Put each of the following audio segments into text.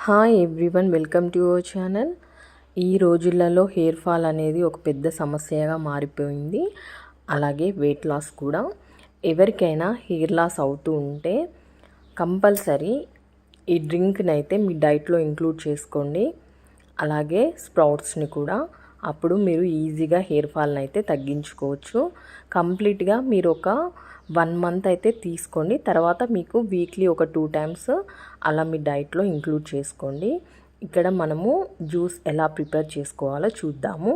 Hi everyone, welcome to our channel. ఈ రోజులలో hair fall అనేది ఒక పెద్ద సమస్యగా మారిపోయింది. అలాగే వెయిట్ లాస్ కూడా. ఎవరికైనా హెయిర్ లాస్ అవుతూ ఉంటే కంపల్సరీ ఈ డ్రింక్ని అయితే మీ డైట్లో ఇంక్లూడ్ చేసుకోండి. అలాగే స్ప్రౌట్స్ని కూడా. అప్పుడు మీరు ఈజీగా హెయిర్ ఫాల్ని అయితే తగ్గించుకోవచ్చు. కంప్లీట్గా మీరు ఒక 1 మంత్ అయితే తీసుకోండి. తర్వాత మీకు వీక్లీ ఒక 2 టైమ్స్ అలా మీ డైట్లో ఇంక్లూడ్ చేసుకోండి. ఇక్కడ మనము జ్యూస్ ఎలా ప్రిపేర్ చేసుకోవాలో చూద్దాము.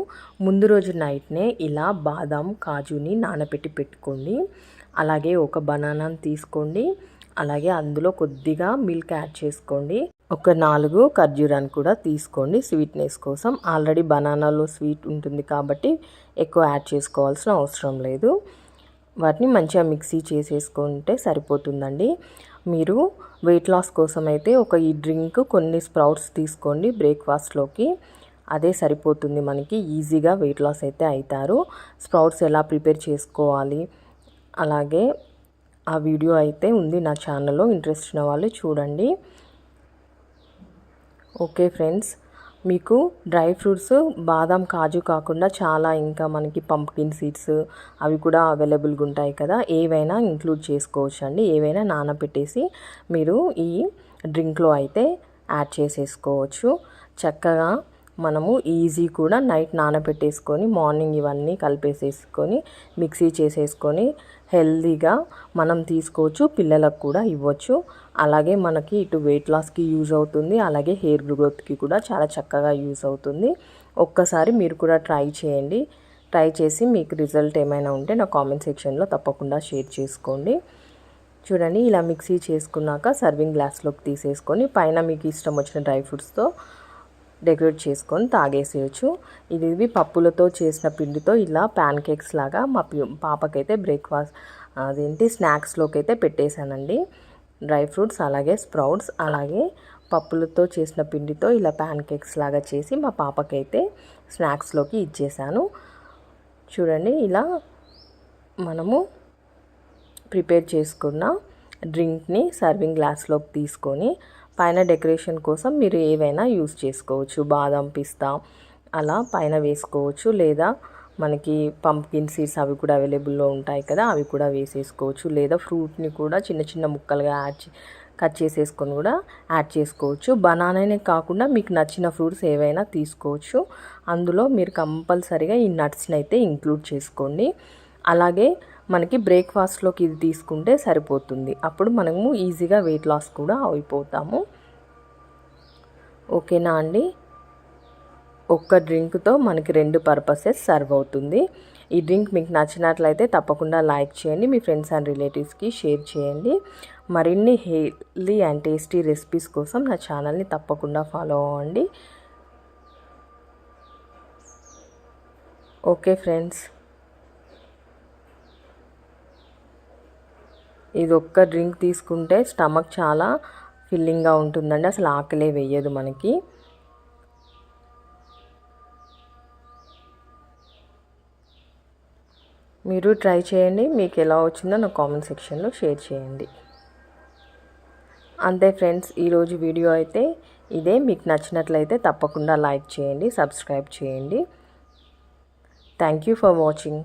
ముందు రోజు నైట్నే ఇలా బాదాం కాజుని నానబెట్టి పెట్టుకోండి. అలాగే ఒక బనానాని తీసుకోండి. అలాగే అందులో కొద్దిగా మిల్క్ యాడ్ చేసుకోండి. ఒక 4 ఖర్జూరాన్ని కూడా తీసుకోండి స్వీట్నెస్ కోసం. ఆల్రెడీ బనానాలో స్వీట్ ఉంటుంది కాబట్టి ఎక్కువ యాడ్ చేసుకోవాల్సిన అవసరం లేదు. వాటిని మంచిగా మిక్సీ చేసేసుకుంటే సరిపోతుందండి. మీరు వెయిట్ లాస్ కోసం అయితే ఈ డ్రింక్ కొన్ని స్ప్రౌట్స్ తీసుకోండి బ్రేక్ఫాస్ట్లోకి. అదే సరిపోతుంది మనకి. ఈజీగా వెయిట్ లాస్ అయితే అవుతారు. స్ప్రౌట్స్ ఎలా ప్రిపేర్ చేసుకోవాలి అలాగే ఆ వీడియో అయితే ఉంది నా ఛానల్లో. ఇంట్రెస్ట్ ఉన్న వాళ్ళు చూడండి. ఓకే ఫ్రెండ్స్, మీకు డ్రై ఫ్రూట్స్ బాదం కాజు కాకుండా చాలా ఇంకా మనకి పంప్కిన్ సీడ్స్ అవి కూడా అవైలబుల్గా ఉంటాయి కదా. ఏవైనా ఇంక్లూడ్ చేసుకోవచ్చు అండి. ఏవైనా నానబెట్టేసి మీరు ఈ డ్రింక్లో అయితే యాడ్ చేసేసుకోవచ్చు. చక్కగా మనము ఈజీ కూడా నైట్ నానబెట్టేసుకొని మార్నింగ్ ఇవన్నీ కలిపేసేసుకొని మిక్సీ చేసేసుకొని హెల్తీగా మనం తీసుకోవచ్చు. పిల్లలకు కూడా ఇవ్వచ్చు. అలాగే మనకి ఇటు వెయిట్ లాస్కి యూజ్ అవుతుంది. అలాగే హెయిర్ గ్రోత్కి కూడా చాలా చక్కగా యూజ్ అవుతుంది. ఒక్కసారి మీరు కూడా ట్రై చేయండి. ట్రై చేసి మీకు రిజల్ట్ ఏమైనా ఉంటే నా కామెంట్ సెక్షన్లో తప్పకుండా షేర్ చేసుకోండి. చూడండి, ఇలా మిక్సీ చేసుకున్నాక సర్వింగ్ గ్లాస్లోకి తీసేసుకొని పైన మీకు ఇష్టం వచ్చిన డ్రై ఫ్రూట్స్తో డెకరేట్ చేసుకొని తాగేసేయచ్చు. ఇది పప్పులతో చేసిన పిండితో ఇలా ప్యాన్ కేక్స్ లాగా మా పాపకైతే బ్రేక్ఫాస్ట్ స్నాక్స్లోకి అయితే పెట్టేశానండి. డ్రై ఫ్రూట్స్ అలాగే స్ప్రౌట్స్ అలాగే పప్పులతో చేసిన పిండితో ఇలా ప్యాన్ కేక్స్ లాగా చేసి మా పాపకైతే స్నాక్స్లోకి ఇచ్చేసాను. చూడండి, ఇలా మనము ప్రిపేర్ చేసుకున్న డ్రింక్ని సర్వింగ్ గ్లాస్లోకి తీసుకొని పైన డెకరేషన్ కోసం మీరు ఏవైనా యూస్ చేసుకోవచ్చు. బాదం పిస్తా అలా పైన వేసుకోవచ్చు. లేదా మనకి పంప్కిన్ సీడ్స్ అవి కూడా అవైలబుల్లో ఉంటాయి కదా, అవి కూడా వేసేసుకోవచ్చు. లేదా ఫ్రూట్ని కూడా చిన్న చిన్న ముక్కలుగా కట్ చేసేసుకొని కూడా యాడ్ చేసుకోవచ్చు. బనానానే కాకుండా మీకు నచ్చిన ఫ్రూట్స్ ఏవైనా తీసుకోవచ్చు. అందులో మీరు కంపల్సరీగా ఈ నట్స్ని అయితే ఇంక్లూడ్ చేసుకోండి. అలాగే మనకి బ్రేక్ఫాస్ట్లోకి ఇది తీసుకుంటే సరిపోతుంది. అప్పుడు మనము ఈజీగా వెయిట్ లాస్ కూడా అయిపోతాము. ఓకేనా అండి? ఒక్క డ్రింక్తో మనకి 2 పర్పసెస్ సర్వ్ అవుతుంది. ఈ డ్రింక్ మీకు నచ్చినట్లయితే తప్పకుండా లైక్ చేయండి. మీ ఫ్రెండ్స్ అండ్ రిలేటివ్స్కి షేర్ చేయండి. మరిన్ని హెల్తీ అండ్ టేస్టీ రెసిపీస్ కోసం నా ఛానల్ని తప్పకుండా ఫాలో అవ్వండి. ఓకే ఫ్రెండ్స్, ఇది ఒక్క డ్రింక్ తీసుకుంటే స్టమక్ చాలా ఫిల్లింగ్గా ఉంటుందండి. అసలు ఆకలే వేయదు మనకి. మీరు ట్రై చేయండి. మీకు ఎలా వచ్చిందో నా కామెంట్ సెక్షన్లో షేర్ చేయండి. అంతే ఫ్రెండ్స్, ఈరోజు వీడియో అయితే ఇదే. మీకు నచ్చినట్లయితే తప్పకుండా లైక్ చేయండి, సబ్స్క్రైబ్ చేయండి. Thank you for watching.